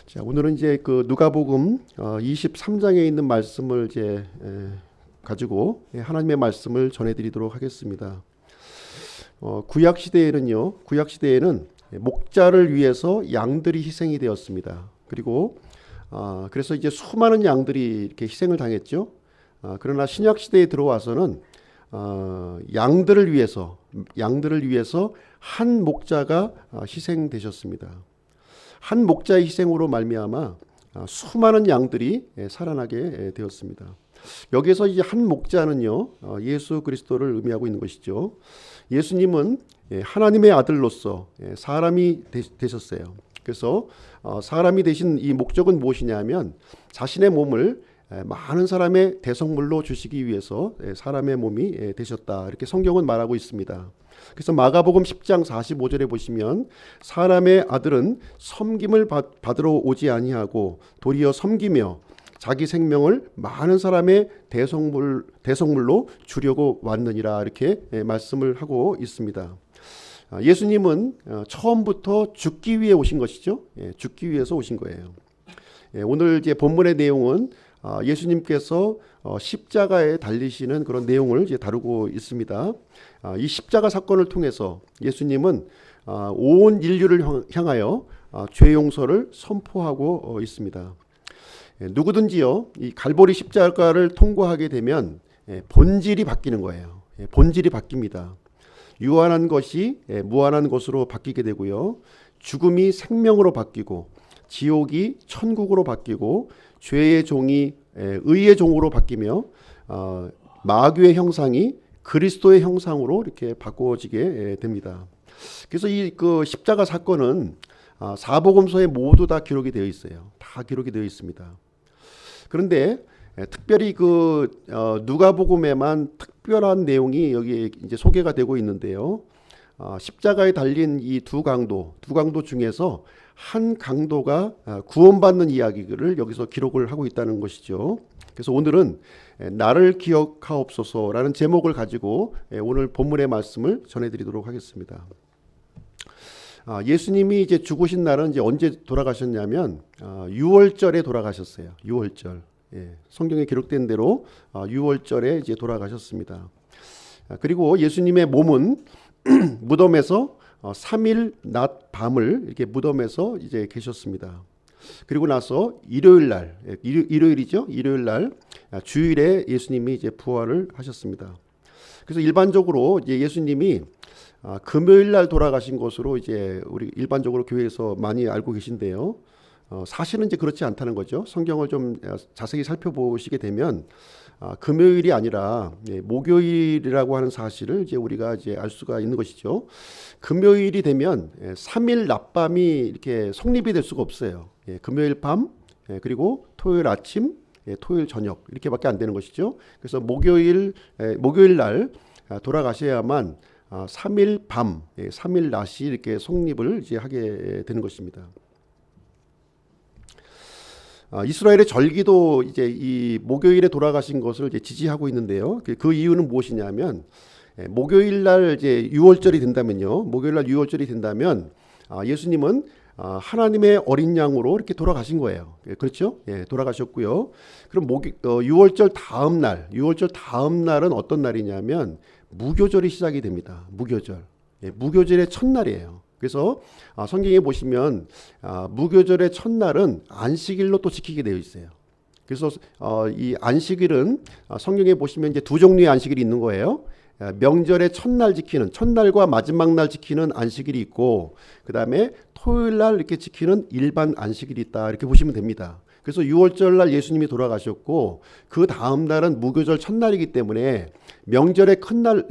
자, 오늘은 이제 그 누가복음 23장에 있는 말씀을 이제 가지고 하나님의 말씀을 전해드리도록 하겠습니다. 구약 시대에는 목자를 위해서 양들이 희생이 되었습니다. 그리고 그래서 이제 수많은 양들이 이렇게 희생을 당했죠. 그러나 신약 시대에 들어와서는 양들을 위해서 한 목자가 희생되셨습니다. 한 목자의 희생으로 말미암아 수많은 양들이 살아나게 되었습니다. 여기서 이제 한 목자는요, 예수 그리스도를 의미하고 있는 것이죠. 예수님은 하나님의 아들로서 사람이 되셨어요. 그래서 사람이 되신 이 목적은 무엇이냐면 자신의 몸을 많은 사람의 대성물로 주시기 위해서 사람의 몸이 되셨다, 이렇게 성경은 말하고 있습니다. 그래서 마가복음 10장 45절에 보시면 사람의 아들은 섬김을 받으러 오지 아니하고 도리어 섬기며 자기 생명을 많은 사람의 대성물로 주려고 왔느니라, 이렇게 말씀을 하고 있습니다. 예수님은 처음부터 죽기 위해 오신 것이죠. 죽기 위해서 오신 거예요. 오늘 이제 본문의 내용은 예수님께서 십자가에 달리시는 그런 내용을 이제 다루고 있습니다. 이 십자가 사건을 통해서 예수님은 온 인류를 향하여 죄 용서를 선포하고 있습니다. 누구든지요, 이 갈보리 십자가를 통과하게 되면 본질이 바뀌는 거예요. 본질이 바뀝니다. 유한한 것이 무한한 것으로 바뀌게 되고요, 죽음이 생명으로 바뀌고 지옥이 천국으로 바뀌고 죄의 종이 의의 종으로 바뀌며 마귀의 형상이 그리스도의 형상으로 이렇게 바꿔지게 됩니다. 그래서 이 그 십자가 사건은 사복음서에 모두 다 기록이 되어 있어요. 다 기록이 되어 있습니다. 그런데 특별히 그 누가복음에만 특별한 내용이 여기 이제 소개가 되고 있는데요. 십자가에 달린 이 두 강도 중에서 한 강도가 구원받는 이야기를 여기서 기록을 하고 있다는 것이죠. 그래서 오늘은 나를 기억하옵소서라는 제목을 가지고 오늘 본문의 말씀을 전해드리도록 하겠습니다. 예수님이 이제 죽으신 날은 이제 언제 돌아가셨냐면 6월절에 돌아가셨어요. 6월절. 성경에 기록된 대로 6월절에 이제 돌아가셨습니다. 그리고 예수님의 몸은 무덤에서 3일 낮 밤을 이렇게 무덤에서 이제 계셨습니다. 그리고 나서 일요일 날 주일에 예수님이 이제 부활을 하셨습니다. 그래서 일반적으로 이제 예수님이 금요일 날 돌아가신 것으로 이제 우리 일반적으로 교회에서 많이 알고 계신데요. 사실은 이제 그렇지 않다는 거죠. 성경을 좀 자세히 살펴보시게 되면 금요일이 아니라 목요일이라고 하는 사실을 이제 우리가 이제 알 수가 있는 것이죠. 금요일이 되면 3일 낮밤이 이렇게 성립이 될 수가 없어요. 금요일 밤, 그리고 토요일 아침, 토요일 저녁, 이렇게밖에 안 되는 것이죠. 그래서 목요일 날 돌아가셔야만 3일 밤, 3일 낮이 이렇게 성립을 이제 하게 되는 것입니다. 이스라엘의 절기도 이제 이 목요일에 돌아가신 것을 이제 지지하고 있는데요. 그 이유는 무엇이냐면 목요일 날 이제 6월절이 된다면 예수님은 하나님의 어린 양으로 이렇게 돌아가신 거예요. 그렇죠? 돌아가셨고요. 그럼 6월절 다음 날은 어떤 날이냐면 무교절이 시작이 됩니다. 무교절의 첫날이에요. 그래서 성경에 보시면 무교절의 첫날은 안식일로 또 지키게 되어 있어요. 그래서 이 안식일은 성경에 보시면 이제 두 종류의 안식일이 있는 거예요. 명절의 첫날과 마지막 날 지키는 안식일이 있고, 그 다음에 토요일 날 이렇게 지키는 일반 안식일이 있다, 이렇게 보시면 됩니다. 그래서 6월절 날 예수님이 돌아가셨고 그 다음 날은 무교절 첫날이기 때문에 명절의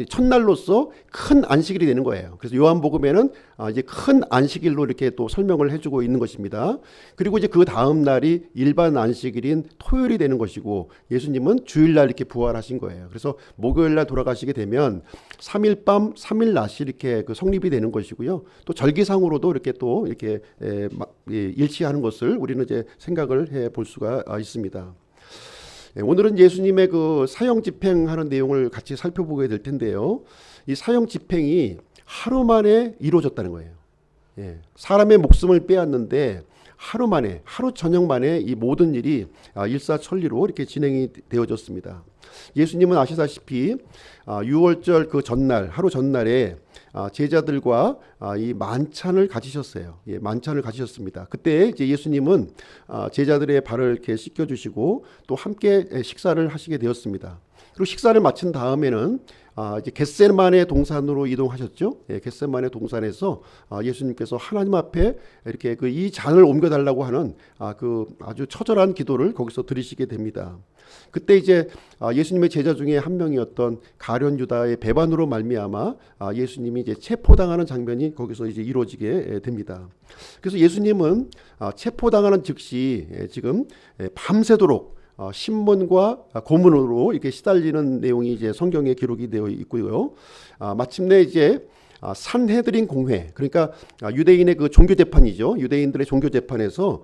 첫날로서 큰 안식일이 되는 거예요. 그래서 요한복음에는 이제 큰 안식일로 이렇게 또 설명을 해주고 있는 것입니다. 그리고 이제 그 다음 날이 일반 안식일인 토요일이 되는 것이고, 예수님은 주일날 이렇게 부활하신 거예요. 그래서 목요일날 돌아가시게 되면 3일 밤, 3일 낮이 이렇게 그 성립이 되는 것이고요. 또 절기상으로도 이렇게 또 이렇게 일치하는 것을 우리는 이제 생각을 해 볼 수가 있습니다. 오늘은 예수님의 그 사형 집행하는 내용을 같이 살펴보게 될 텐데요. 이 사형 집행이 하루 만에 이루어졌다는 거예요. 사람의 목숨을 빼앗는데 하루 만에, 하루 저녁 만에 이 모든 일이 일사천리로 이렇게 진행이 되어졌습니다. 예수님은 아시다시피 6월절 그 전날, 하루 전날에 제자들과 이 만찬을 가지셨어요. 예, 만찬을 가지셨습니다. 그때 이제 예수님은 제자들의 발을 이렇게 씻겨주시고 또 함께 식사를 하시게 되었습니다. 그리고 식사를 마친 다음에는 이제 겟세마네 동산으로 이동하셨죠. 예, 겟세마네 동산에서 예수님께서 하나님 앞에 이렇게 그 이 잔을 옮겨달라고 하는 그 아주 처절한 기도를 거기서 드리시게 됩니다. 그때 이제 예수님의 제자 중에 한 명이었던 가룟 유다의 배반으로 말미암아 예수님이 이제 체포당하는 장면이 거기서 이제 이루어지게 됩니다. 그래서 예수님은 체포당하는 즉시 지금 밤새도록 신문과 고문으로 이렇게 시달리는 내용이 이제 성경에 기록이 되어 있고요. 마침내 이제 산헤드린 공회, 그러니까 유대인의 그 종교 재판이죠. 유대인들의 종교 재판에서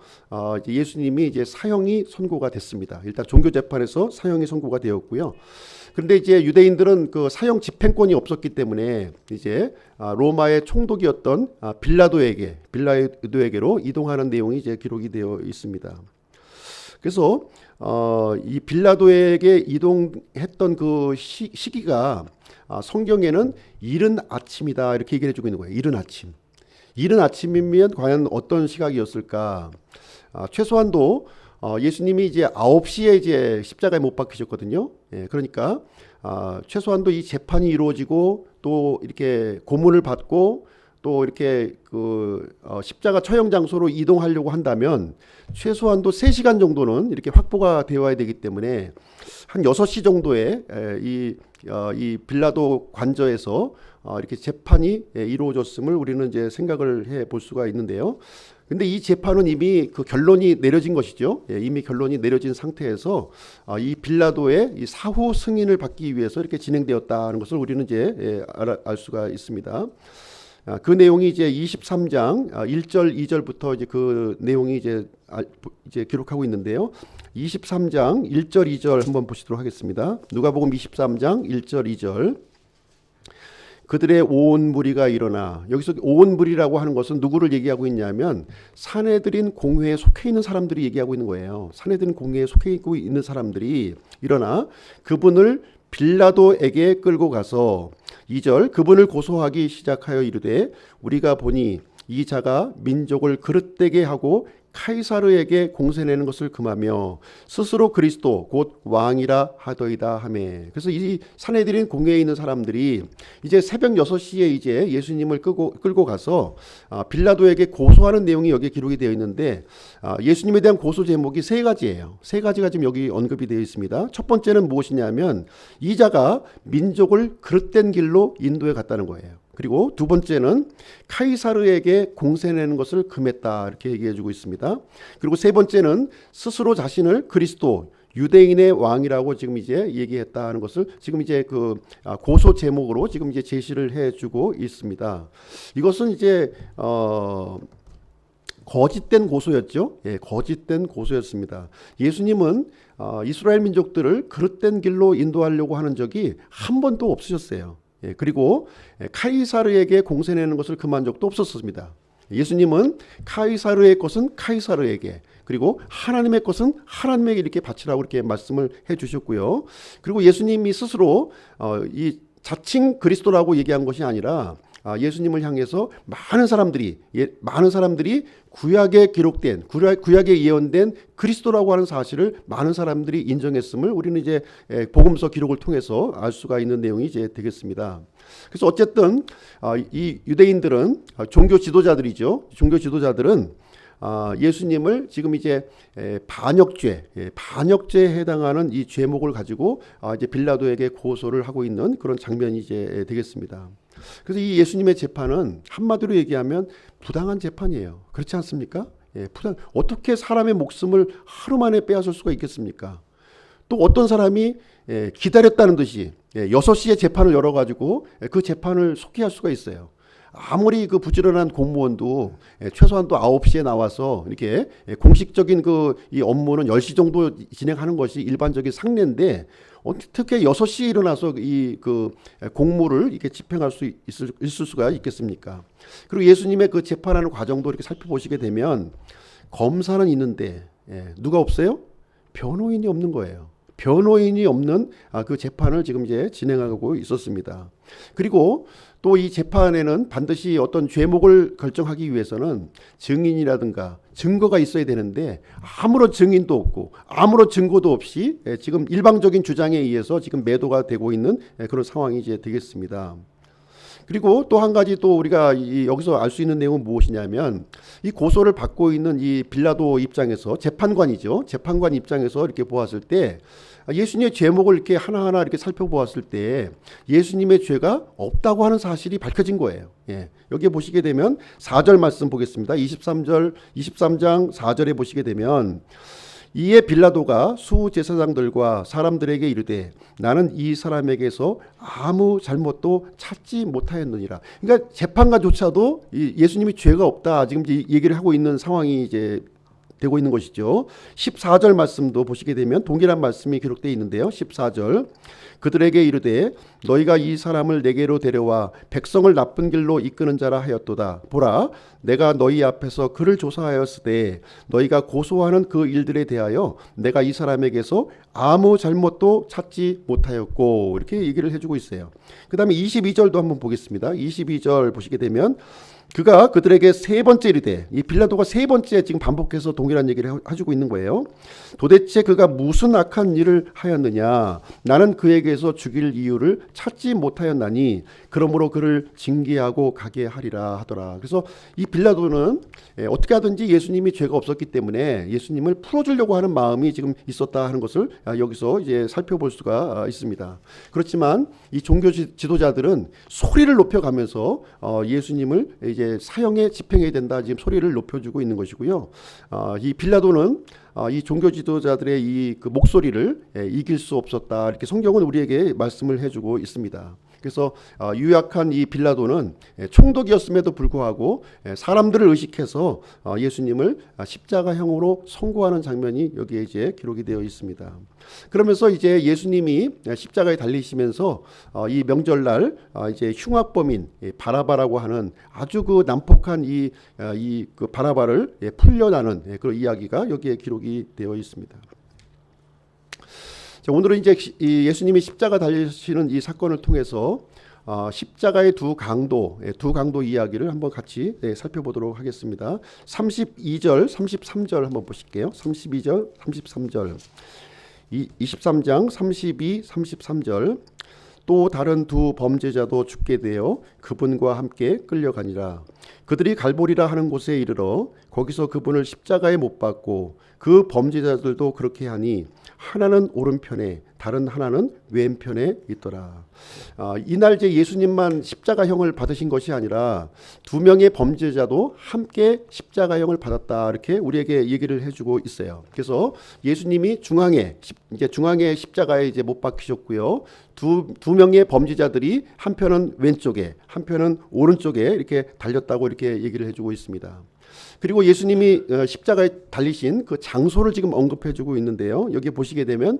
이제 예수님이 이제 사형이 선고가 됐습니다. 일단 종교 재판에서 사형이 선고가 되었고요. 그런데 이제 유대인들은 그 사형 집행권이 없었기 때문에 이제 로마의 총독이었던 빌라도에게로 이동하는 내용이 이제 기록이 되어 있습니다. 그래서 이 빌라도에게 이동했던 그 시기가 성경에는 이른 아침이다 이렇게 얘기를 해주고 있는 거예요. 이른 아침. 이른 아침이면 과연 어떤 시각이었을까? 최소한도 예수님이 이제 9시에 이제 십자가에 못 박히셨거든요. 예, 그러니까 최소한도 이 재판이 이루어지고 또 이렇게 고문을 받고 또 이렇게 그 십자가 처형 장소로 이동하려고 한다면 최소한도 3시간 정도는 이렇게 확보가 되어야 되기 때문에 한 6시 정도에 이 빌라도 관저에서 이렇게 재판이 이루어졌음을 우리는 이제 생각을 해 볼 수가 있는데요. 근데 이 재판은 이미 그 결론이 내려진 것이죠. 예, 이미 결론이 내려진 상태에서 이 빌라도의 이 사후 승인을 받기 위해서 이렇게 진행되었다는 것을 우리는 이제 알 수가 있습니다. 그 내용이 이제 23장 1절 2절부터 이제 그 내용이 이제 기록하고 있는데요. 23장 1절 2절 한번 보시도록 하겠습니다. 누가복음 23장 1절 2절. 그들의 온 무리가 일어나, 여기서 온 무리라고 하는 것은 누구를 얘기하고 있냐면 산헤드린 공회에 속해 있는 사람들이 얘기하고 있는 거예요. 산헤드린 공회에 속해 있는 사람들이 일어나 그분을 빌라도에게 끌고 가서 2절 그분을 고소하기 시작하여 이르되 우리가 보니 이 자가 민족을 그릇되게 하고 카이사르에게 공세내는 것을 금하며 스스로 그리스도 곧 왕이라 하더이다 하매. 그래서 이 산헤드린 공회에 있는 사람들이 이제 새벽 6시에 이제 예수님을 끌고 가서 빌라도에게 고소하는 내용이 여기에 기록이 되어 있는데 예수님에 대한 고소 제목이 3가지예요. 3가지가 지금 여기 언급이 되어 있습니다. 첫 번째는 무엇이냐면 이 자가 민족을 그릇된 길로 인도해 갔다는 거예요. 그리고 두 번째는 카이사르에게 공세내는 것을 금했다 이렇게 얘기해주고 있습니다. 그리고 세 번째는 스스로 자신을 그리스도 유대인의 왕이라고 지금 이제 얘기했다는 것을 지금 이제 그 고소 제목으로 지금 이제 제시를 해주고 있습니다. 이것은 이제 거짓된 고소였죠. 예, 거짓된 고소였습니다. 예수님은 이스라엘 민족들을 그릇된 길로 인도하려고 하는 적이 한 번도 없으셨어요. 예, 그리고 카이사르에게 공세내는 것을 금한 적도 없었습니다. 예수님은 카이사르의 것은 카이사르에게, 그리고 하나님의 것은 하나님에게 이렇게 바치라고 이렇게 말씀을 해주셨고요. 그리고 예수님이 스스로 이 자칭 그리스도라고 얘기한 것이 아니라 예수님을 향해서 많은 사람들이 구약에 기록된 구약에 예언된 그리스도라고 하는 사실을 많은 사람들이 인정했음을 우리는 이제 복음서 기록을 통해서 알 수가 있는 내용이 이제 되겠습니다. 그래서 어쨌든 이 유대인들은 종교 지도자들이죠. 종교 지도자들은 예수님을 지금 이제 반역죄에 해당하는 이 죄목을 가지고 이제 빌라도에게 고소를 하고 있는 그런 장면이 이제 되겠습니다. 그래서 이 예수님의 재판은 한마디로 얘기하면 부당한 재판이에요. 그렇지 않습니까? 예, 어떻게 사람의 목숨을 하루 만에 빼앗을 수가 있겠습니까? 또 어떤 사람이 기다렸다는 듯이 6시에 재판을 열어가지고 그 재판을 속기할 수가 있어요. 아무리 그 부지런한 공무원도 최소한 또 9시에 나와서 이렇게 공식적인 이 업무는 10시 정도 진행하는 것이 일반적인 상례인데 어떻게 6시에 일어나서 그 공무를 이렇게 집행할 수 있을 수가 있겠습니까? 그리고 예수님의 그 재판하는 과정도 이렇게 살펴보시게 되면 검사는 있는데 누가 없어요? 변호인이 없는 거예요. 변호인이 없는 그 재판을 지금 이제 진행하고 있었습니다. 그리고 또 이 재판에는 반드시 어떤 죄목을 결정하기 위해서는 증인이라든가 증거가 있어야 되는데 아무런 증인도 없고 아무런 증거도 없이 지금 일방적인 주장에 의해서 지금 매도가 되고 있는 그런 상황이 이제 되겠습니다. 그리고 또 한 가지 또 우리가 여기서 알 수 있는 내용은 무엇이냐면 이 고소를 받고 있는 이 빌라도 입장에서 재판관이죠. 재판관 입장에서 이렇게 보았을 때 예수님의 죄목을 이렇게 하나하나 이렇게 살펴보았을 때 예수님의 죄가 없다고 하는 사실이 밝혀진 거예요. 여기에 보시게 되면 4절 말씀 보겠습니다. 23장 4절에 보시게 되면 이에 빌라도가 수제사장들과 사람들에게 이르되 나는 이 사람에게서 아무 잘못도 찾지 못하였느니라. 그러니까 재판관조차도 예수님이 죄가 없다 지금 얘기를 하고 있는 상황이 이제 되고 있는 것이죠. 14절 말씀도 보시게 되면 동일한 말씀이 기록되어 있는데요. 14절 그들에게 이르되 너희가 이 사람을 내게로 데려와 백성을 나쁜 길로 이끄는 자라 하였도다. 보라 내가 너희 앞에서 그를 조사하였으되 너희가 고소하는 그 일들에 대하여 내가 이 사람에게서 아무 잘못도 찾지 못하였고 이렇게 얘기를 해주고 있어요. 그 다음에 22절도 한번 보겠습니다. 22절 보시게 되면 그가 그들에게 세 번째 이르되 이 빌라도가 세 번째 지금 반복해서 동일한 얘기를 해주고 있는 거예요. 도대체 그가 무슨 악한 일을 하였느냐 나는 그에게서 죽일 이유를 찾지 못하였나니 그러므로 그를 징계하고 가게 하리라 하더라. 그래서 이 빌라도는 어떻게 하든지 예수님이 죄가 없었기 때문에 예수님을 풀어주려고 하는 마음이 지금 있었다 하는 것을 여기서 이제 살펴볼 수가 있습니다. 그렇지만 이 종교 지도자들은 소리를 높여가면서 예수님을 이제 사형에 집행해야 된다 지금 소리를 높여주고 있는 것이고요. 이 빌라도는 이 종교 지도자들의 이 그 목소리를 이길 수 없었다 이렇게 성경은 우리에게 말씀을 해주고 있습니다. 그래서 유약한 이 빌라도는 총독이었음에도 불구하고 사람들을 의식해서 예수님을 십자가형으로 선고하는 장면이 여기에 이제 기록이 되어 있습니다. 그러면서 이제 예수님이 십자가에 달리시면서 이 명절날 이제 흉악범인 바라바라고 하는 아주 그 난폭한 그 바라바를 풀려나는 그런 이야기가 여기에 기록이 되어 있습니다. 오늘은 이제 예수님이 십자가 달리시는 이 사건을 통해서 십자가의 두 강도 이야기를 한번 같이 살펴보도록 하겠습니다. 32절, 33절 한번 보실게요. 32절, 33절. 23장 32, 33절. 또 다른 두 범죄자도 죽게 되어 그분과 함께 끌려가니라. 그들이 갈보리라 하는 곳에 이르러 거기서 그분을 십자가에 못 박고 그 범죄자들도 그렇게 하니 하나는 오른편에 다른 하나는 왼편에 있더라. 이날 이제 예수님만 십자가형을 받으신 것이 아니라 두 명의 범죄자도 함께 십자가형을 받았다 이렇게 우리에게 얘기를 해주고 있어요. 그래서 예수님이 중앙에 십자가에 이제 못 박히셨고요. 두 명의 범죄자들이 한편은 왼쪽에 한편은 오른쪽에 이렇게 달렸다고 이렇게 얘기를 해주고 있습니다. 그리고 예수님이 십자가에 달리신 그 장소를 지금 언급해주고 있는데요. 여기 보시게 되면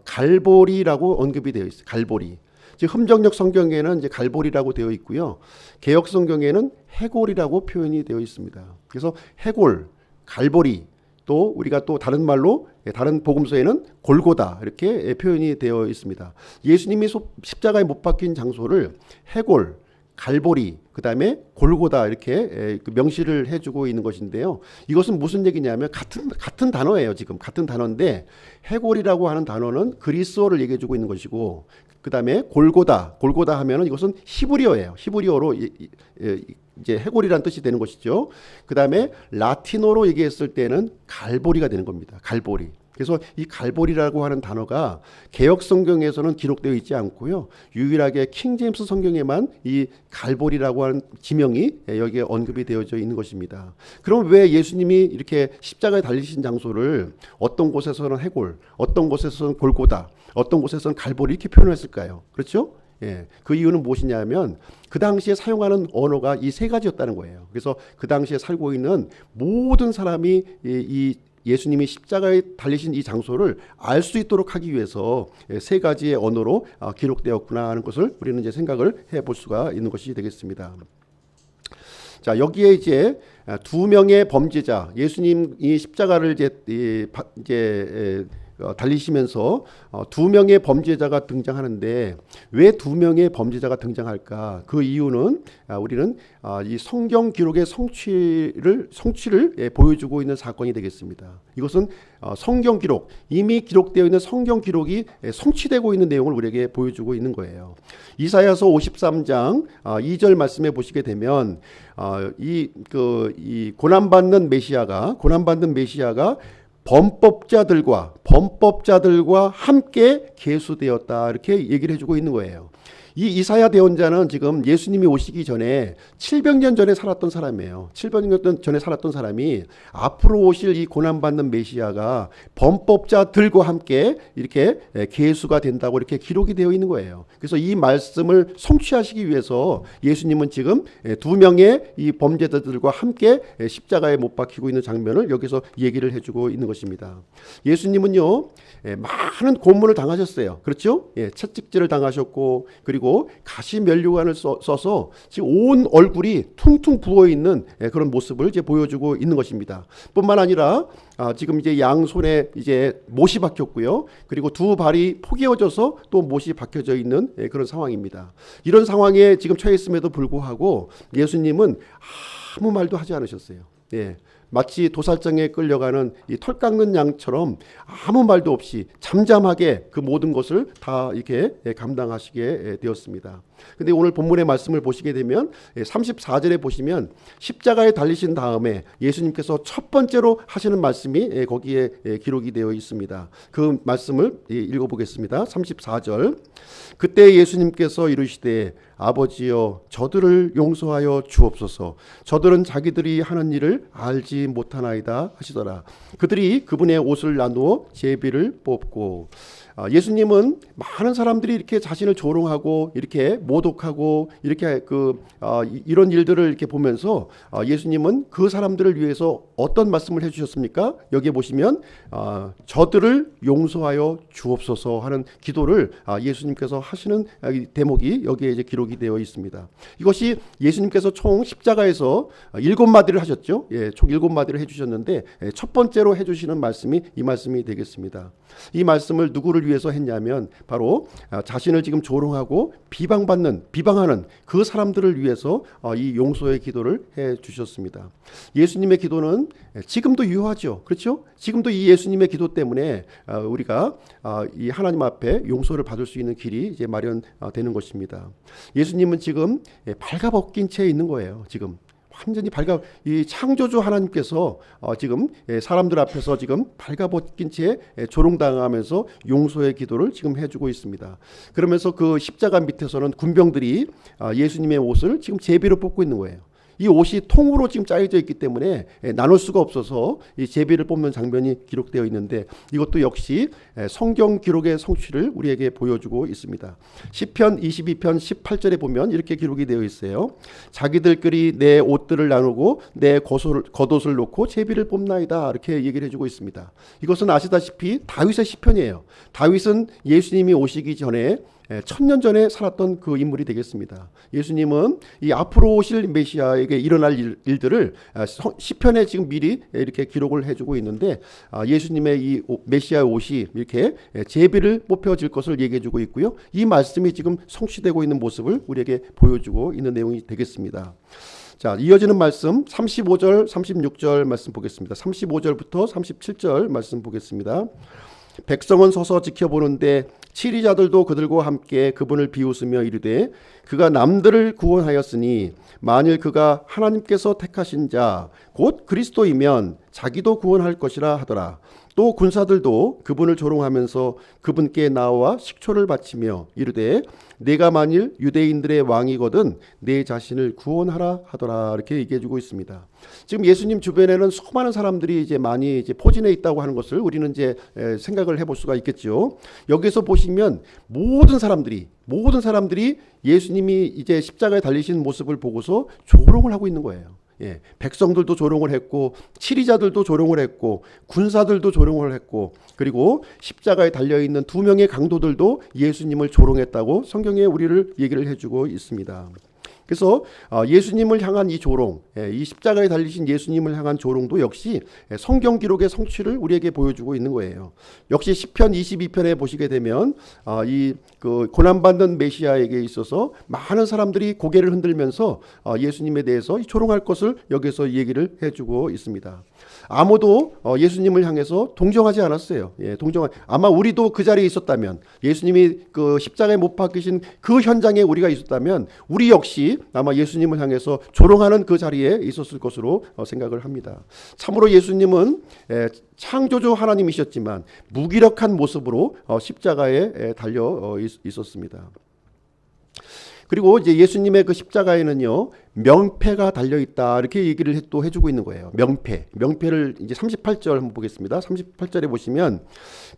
갈보리라고 언급이 되어 있어요. 갈보리. 즉 흠정역 성경에는 이제 갈보리라고 되어 있고요. 개역 성경에는 해골이라고 표현이 되어 있습니다. 그래서 해골, 갈보리, 또 우리가 또 다른 말로 다른 복음서에는 골고다 이렇게 표현이 되어 있습니다. 예수님이 십자가에 못 박힌 장소를 해골, 갈보리, 그 다음에 골고다 이렇게 명시를 해주고 있는 것인데요. 이것은 무슨 얘기냐면 같은 단어예요. 지금 같은 단어인데 해골이라고 하는 단어는 그리스어를 얘기해주고 있는 것이고 그 다음에 골고다 하면은 이것은 히브리어예요. 히브리어로 이제 해골이라는 뜻이 되는 것이죠. 그 다음에 라틴어로 얘기했을 때는 갈보리가 되는 겁니다. 갈보리. 그래서 이 갈보리라고 하는 단어가 개역 성경에서는 기록되어 있지 않고요. 유일하게 킹제임스 성경에만 이 갈보리라고 하는 지명이 여기에 언급이 되어져 있는 것입니다. 그럼 왜 예수님이 이렇게 십자가에 달리신 장소를 어떤 곳에서는 해골, 어떤 곳에서는 골고다, 어떤 곳에서는 갈보리 이렇게 표현했을까요? 그렇죠? 그 이유는 무엇이냐면 그 당시에 사용하는 언어가 이 세 가지였다는 거예요. 그래서 그 당시에 살고 있는 모든 사람이 이 예수님이 십자가에 달리신 이 장소를 알 수 있도록 하기 위해서 세 가지의 언어로 기록되었구나 하는 것을 우리는 이제 생각을 해볼 수가 있는 것이 되겠습니다. 자, 여기에 이제 두 명의 범죄자, 예수님이 십자가를 달리시면서 두 명의 범죄자가 등장하는데 왜 두 명의 범죄자가 등장할까? 그 이유는 우리는 이 성경 기록의 성취를 보여주고 있는 사건이 되겠습니다. 이것은 성경 기록, 이미 기록되어 있는 성경 기록이 성취되고 있는 내용을 우리에게 보여주고 있는 거예요. 이사야서 53장 2절 말씀에 보시게 되면 이 고난받는 메시아가 범법자들과 함께 계수되었다, 이렇게 얘기를 해주고 있는 거예요. 이 이사야 대언자는 지금 예수님이 오시기 전에 700년 전에 살았던 사람이에요. 700년 전에 살았던 사람이 앞으로 오실 이 고난받는 메시아가 범법자들과 함께 이렇게 계수가 된다고 이렇게 기록이 되어 있는 거예요. 그래서 이 말씀을 성취하시기 위해서 예수님은 지금 두 명의 이 범죄자들과 함께 십자가에 못 박히고 있는 장면을 여기서 얘기를 해주고 있는 것입니다. 예수님은요, 많은 고문을 당하셨어요. 그렇죠? 채찍질을 당하셨고, 그리고 가시 면류관을 써서 지금 온 얼굴이 퉁퉁 부어 있는 그런 모습을 이제 보여주고 있는 것입니다. 뿐만 아니라 지금 이제 양손에 이제 못이 박혔고요. 그리고 두 발이 포개어져서 또 못이 박혀져 있는 그런 상황입니다. 이런 상황에 지금 처했음에도 불구하고 예수님은 아무 말도 하지 않으셨어요. 마치 도살장에 끌려가는 이 털 깎는 양처럼 아무 말도 없이 잠잠하게 그 모든 것을 다 이렇게 감당하시게 되었습니다. 근데 오늘 본문의 말씀을 보시게 되면 34절에 보시면 십자가에 달리신 다음에 예수님께서 첫 번째로 하시는 말씀이 거기에 기록이 되어 있습니다. 그 말씀을 읽어보겠습니다. 34절. 그때 예수님께서 이르시되 아버지여 저들을 용서하여 주옵소서. 저들은 자기들이 하는 일을 알지 못하나이다 하시더라. 그들이 그분의 옷을 나누어 제비를 뽑고, 예수님은 많은 사람들이 이렇게 자신을 조롱하고 이렇게 모독하고 이렇게 이런 일들을 이렇게 보면서 예수님은 그 사람들을 위해서 어떤 말씀을 해주셨습니까? 여기에 보시면 저들을 용서하여 주옵소서 하는 기도를 예수님께서 하시는 대목이 여기에 이제 기록이 되어 있습니다. 이것이 예수님께서 총 십자가에서 7마디를 하셨죠. 총 7마디를 해주셨는데 첫 번째로 해주시는 말씀이 이 말씀이 되겠습니다. 이 말씀을 누구를 위해서 했냐면 바로 자신을 지금 조롱하고 비방하는 그 사람들을 위해서 이 용서의 기도를 해 주셨습니다. 예수님의 기도는 지금도 유효하죠. 그렇죠? 지금도 이 예수님의 기도 때문에 우리가 이 하나님 앞에 용서를 받을 수 있는 길이 이제 마련되는 것입니다. 예수님은 지금 발가벗긴 채 있는 거예요. 지금 완전히 이 창조주 하나님께서 지금 사람들 앞에서 지금 발가벗긴 채 조롱당하면서 용서의 기도를 지금 해주고 있습니다. 그러면서 그 십자가 밑에서는 군병들이 예수님의 옷을 지금 제비로 뽑고 있는 거예요. 이 옷이 통으로 지금 짜여져 있기 때문에 나눌 수가 없어서 이 제비를 뽑는 장면이 기록되어 있는데 이것도 역시 성경 기록의 성취를 우리에게 보여주고 있습니다. 시편 22편 18절에 보면 이렇게 기록이 되어 있어요. 자기들끼리 내 옷들을 나누고 내 겉옷을 놓고 제비를 뽑나이다, 이렇게 얘기를 해주고 있습니다. 이것은 아시다시피 다윗의 시편이에요. 다윗은 예수님이 오시기 전에 1000년 전에 살았던 그 인물이 되겠습니다. 예수님은 이 앞으로 오실 메시아에게 일어날 일들을 시편에 지금 미리 이렇게 기록을 해주고 있는데 예수님의 이 메시아의 옷이 이렇게 제비를 뽑혀질 것을 얘기해주고 있고요. 이 말씀이 지금 성취되고 있는 모습을 우리에게 보여주고 있는 내용이 되겠습니다. 자, 이어지는 말씀 35절 36절 말씀 보겠습니다. 35절부터 37절 말씀 보겠습니다. 백성은 서서 지켜보는데 치리자들도 그들과 함께 그분을 비웃으며 이르되 그가 남들을 구원하였으니 만일 그가 하나님께서 택하신 자 곧 그리스도이면 자기도 구원할 것이라 하더라. 또 군사들도 그분을 조롱하면서 그분께 나와 식초를 바치며 이르되 내가 만일 유대인들의 왕이거든 내 자신을 구원하라 하더라, 이렇게 얘기해주고 있습니다. 지금 예수님 주변에는 수많은 사람들이 이제 많이 이제 포진해 있다고 하는 것을 우리는 이제 생각을 해볼 수가 있겠죠. 여기서 보시면 모든 사람들이 예수님이 이제 십자가에 달리신 모습을 보고서 조롱을 하고 있는 거예요. 백성들도 조롱을 했고 치리자들도 조롱을 했고 군사들도 조롱을 했고 그리고 십자가에 달려있는 두 명의 강도들도 예수님을 조롱했다고 성경에 우리를 얘기를 해주고 있습니다. 그래서 예수님을 향한 이 조롱, 이 십자가에 달리신 예수님을 향한 조롱도 역시 성경 기록의 성취를 우리에게 보여주고 있는 거예요. 역시 시편 22편에 보시게 되면 이 그 고난받는 메시아에게 있어서 많은 사람들이 고개를 흔들면서 예수님에 대해서 조롱할 것을 여기서 얘기를 해주고 있습니다. 아무도 예수님을 향해서 동정하지 않았어요. 아마 우리도 그 자리에 있었다면, 예수님이 그 십자가에 못 박히신 그 현장에 우리가 있었다면 우리 역시 아마 예수님을 향해서 조롱하는 그 자리에 있었을 것으로 생각을 합니다. 참으로 예수님은 창조주 하나님이셨지만 무기력한 모습으로 십자가에 달려 있었습니다. 그리고 이제 예수님의 그 십자가에는요, 명패가 달려 있다, 이렇게 얘기를 또 해주고 있는 거예요. 명패를 이제 38절 한번 보겠습니다. 38절에 보시면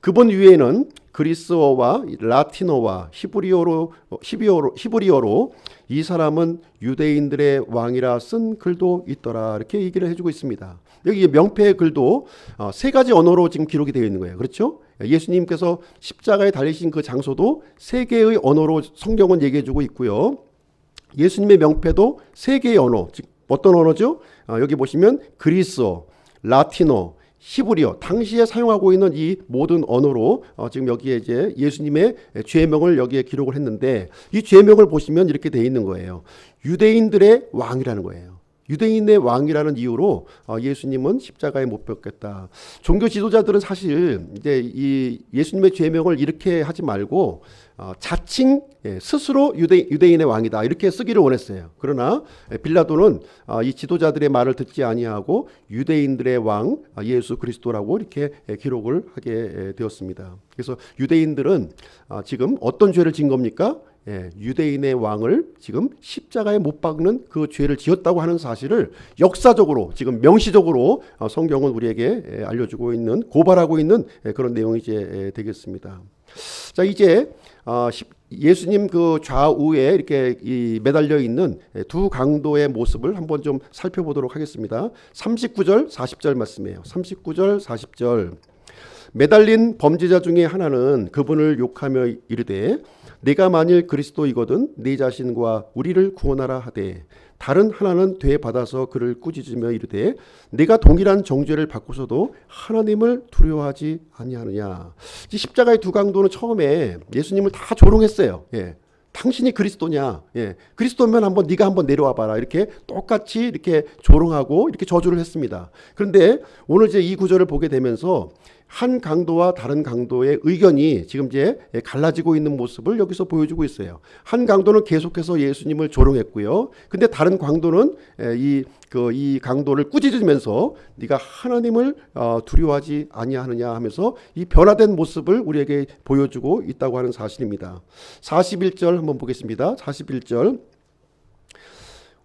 그분 위에는 그리스어와 라틴어와 히브리어로 이 사람은 유대인들의 왕이라 쓴 글도 있더라, 이렇게 얘기를 해주고 있습니다. 여기 명패의 글도 세 가지 언어로 지금 기록이 되어 있는 거예요. 그렇죠? 예수님께서 십자가에 달리신 그 장소도 세 개의 언어로 성경은 얘기해주고 있고요. 예수님의 명패도 세 개의 언어, 즉 어떤 언어죠? 여기 보시면 그리스어, 라틴어, 히브리어, 당시에 사용하고 있는 이 모든 언어로 지금 여기에 이제 예수님의 죄명을 여기에 기록을 했는데, 이 죄명을 보시면 이렇게 되어 있는 거예요. 유대인들의 왕이라는 거예요. 유대인의 왕이라는 이유로 예수님은 십자가에 못 박혔다. 종교 지도자들은 사실 이제 이 예수님의 죄명을 이렇게 하지 말고 자칭 스스로 유대인의 왕이다, 이렇게 쓰기를 원했어요. 그러나 빌라도는 이 지도자들의 말을 듣지 아니하고 유대인들의 왕 예수 그리스도라고 이렇게 기록을 하게 되었습니다. 그래서 유대인들은 지금 어떤 죄를 지은 겁니까? 유대인의 왕을 지금 십자가에 못 박는 그 죄를 지었다고 하는 사실을 역사적으로, 지금 명시적으로 성경은 우리에게 알려주고 있는, 고발하고 있는 그런 내용이 이제 되겠습니다. 자, 이제 예수님 그 좌우에 이렇게 매달려 있는 두 강도의 모습을 한번 좀 살펴보도록 하겠습니다. 39절 40절 말씀이에요. 39절 40절. 매달린 범죄자 중에 하나는 그분을 욕하며 이르되 내가 만일 그리스도이거든 네 자신과 우리를 구원하라 하되, 다른 하나는 되받아서 그를 꾸짖으며 이르되 내가 동일한 정죄를 받고서도 하나님을 두려워하지 아니하느냐. 십자가의 두 강도는 처음에 예수님을 다 조롱했어요. 당신이 그리스도냐? 그리스도면 네가 한번 내려와 봐라. 이렇게 똑같이 이렇게 조롱하고 이렇게 저주를 했습니다. 그런데 오늘 이제 이 구절을 보게 되면서 한 강도와 다른 강도의 의견이 지금 이제 갈라지고 있는 모습을 여기서 보여주고 있어요. 한 강도는 계속해서 예수님을 조롱했고요. 근데 다른 강도는 이 강도를 꾸짖으면서 네가 하나님을 두려워하지 아니하느냐 하면서 이 변화된 모습을 우리에게 보여주고 있다고 하는 사실입니다. 41절 한번 보겠습니다. 41절.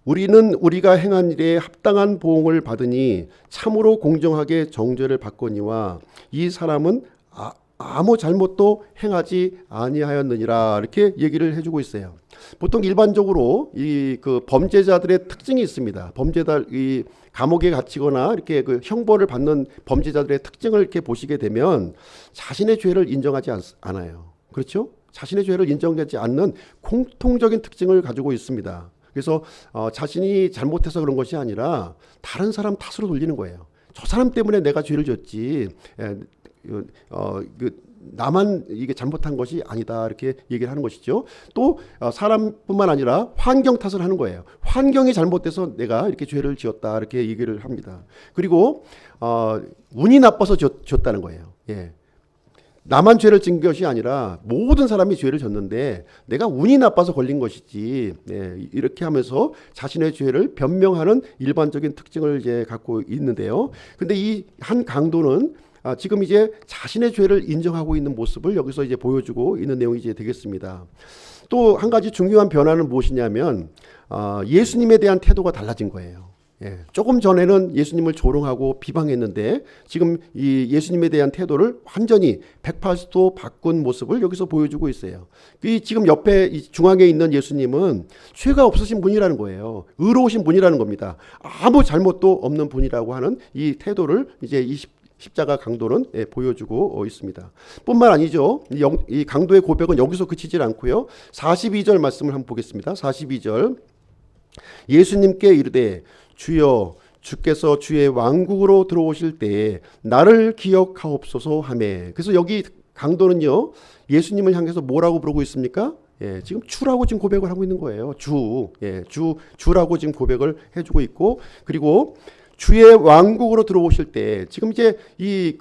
우리는 우리가 행한 일에 합당한 보응을 받으니 참으로 공정하게 정죄를 받거니와 이 사람은 아무 잘못도 행하지 아니하였느니라, 이렇게 얘기를 해주고 있어요. 보통 일반적으로 그 범죄자들의 특징이 있습니다. 이 감옥에 gat히거나 이렇게 그 형벌을 받는 범죄자들의 특징을 이렇게 보시게 되면 자신의 죄를 인정하지 않아요. 그렇죠? 자신의 죄를 인정하지 않는 공통적인 특징을 가지고 있습니다. 그래서 자신이 잘못해서 그런 것이 아니라 다른 사람 탓으로 돌리는 거예요. 저 사람 때문에 내가 죄를 졌지, 나만 이게 잘못한 것이 아니다, 이렇게 얘기를 하는 것이죠. 또 사람뿐만 아니라 환경 탓을 하는 거예요. 환경이 잘못돼서 내가 이렇게 죄를 지었다, 이렇게 얘기를 합니다. 그리고 운이 나빠서 졌다는 거예요. 나만 죄를 진 것이 아니라 모든 사람이 죄를 졌는데 내가 운이 나빠서 걸린 것이지, 이렇게 하면서 자신의 죄를 변명하는 일반적인 특징을 이제 갖고 있는데요. 근데 이 한 강도는 지금 이제 자신의 죄를 인정하고 있는 모습을 여기서 이제 보여주고 있는 내용이 이제 되겠습니다. 또 한 가지 중요한 변화는 무엇이냐면 예수님에 대한 태도가 달라진 거예요. 조금 전에는 예수님을 조롱하고 비방했는데 지금 이 예수님에 대한 태도를 완전히 180도 바꾼 모습을 여기서 보여주고 있어요. 지금 옆에 중앙에 있는 예수님은 죄가 없으신 분이라는 거예요. 의로우신 분이라는 겁니다. 아무 잘못도 없는 분이라고 하는 이 태도를 이제 이 십자가 강도는 보여주고 있습니다. 뿐만 아니죠. 이 강도의 고백은 여기서 그치질 않고요. 42절 말씀을 한번 보겠습니다. 42절. 예수님께 이르되 주여 주께서 주의 왕국으로 들어오실 때에 나를 기억하옵소서 하매. 그래서 여기 강도는요 예수님을 향해서 뭐라고 부르고 있습니까? 지금 주라고 지금 고백을 하고 있는 거예요. 주라고 지금 고백을 해주고 있고, 그리고 주의 왕국으로 들어오실 때 지금 이제 이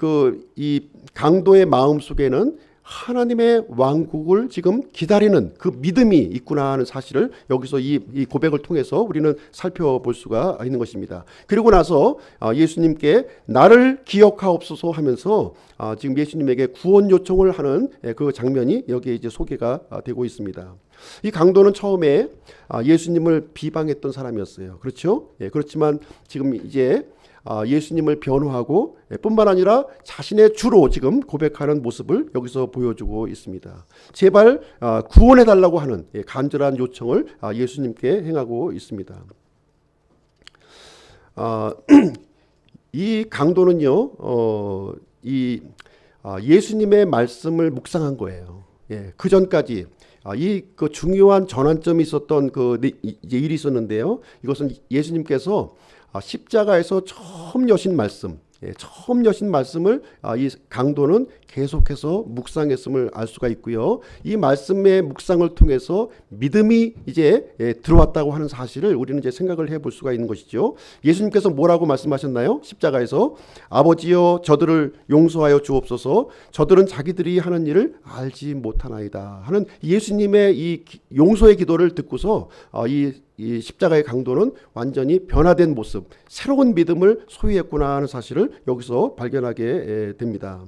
강도의 마음 속에는 하나님의 왕국을 지금 기다리는 그 믿음이 있구나 하는 사실을 여기서 이 고백을 통해서 우리는 살펴볼 수가 있는 것입니다. 그리고 나서 예수님께 나를 기억하옵소서 하면서 지금 예수님에게 구원 요청을 하는 그 장면이 여기에 이제 소개가 되고 있습니다. 이 강도는 처음에 예수님을 비방했던 사람이었어요. 그렇죠? 그렇지만 지금 이제 예수님을 변호하고 뿐만 아니라 자신의 주로 지금 고백하는 모습을 여기서 보여주고 있습니다. 제발 구원해달라고 하는 간절한 요청을 예수님께 행하고 있습니다. 이 강도는요, 예수님의 말씀을 묵상한 거예요. 그 전까지 그 중요한 전환점이 있었던 일이 있었는데요. 이것은 예수님께서 십자가에서 처음 여신 말씀을 이 강도는 계속해서 묵상했음을 알 수가 있고요. 이 말씀의 묵상을 통해서 믿음이 이제 들어왔다고 하는 사실을 우리는 이제 생각을 해볼 수가 있는 것이죠. 예수님께서 뭐라고 말씀하셨나요? 십자가에서 아버지여 저들을 용서하여 주옵소서 저들은 자기들이 하는 일을 알지 못하나이다 하는 예수님의 이 용서의 기도를 듣고서 이 십자가의 강도는 완전히 변화된 모습, 새로운 믿음을 소유했구나 하는 사실을 여기서 발견하게 됩니다.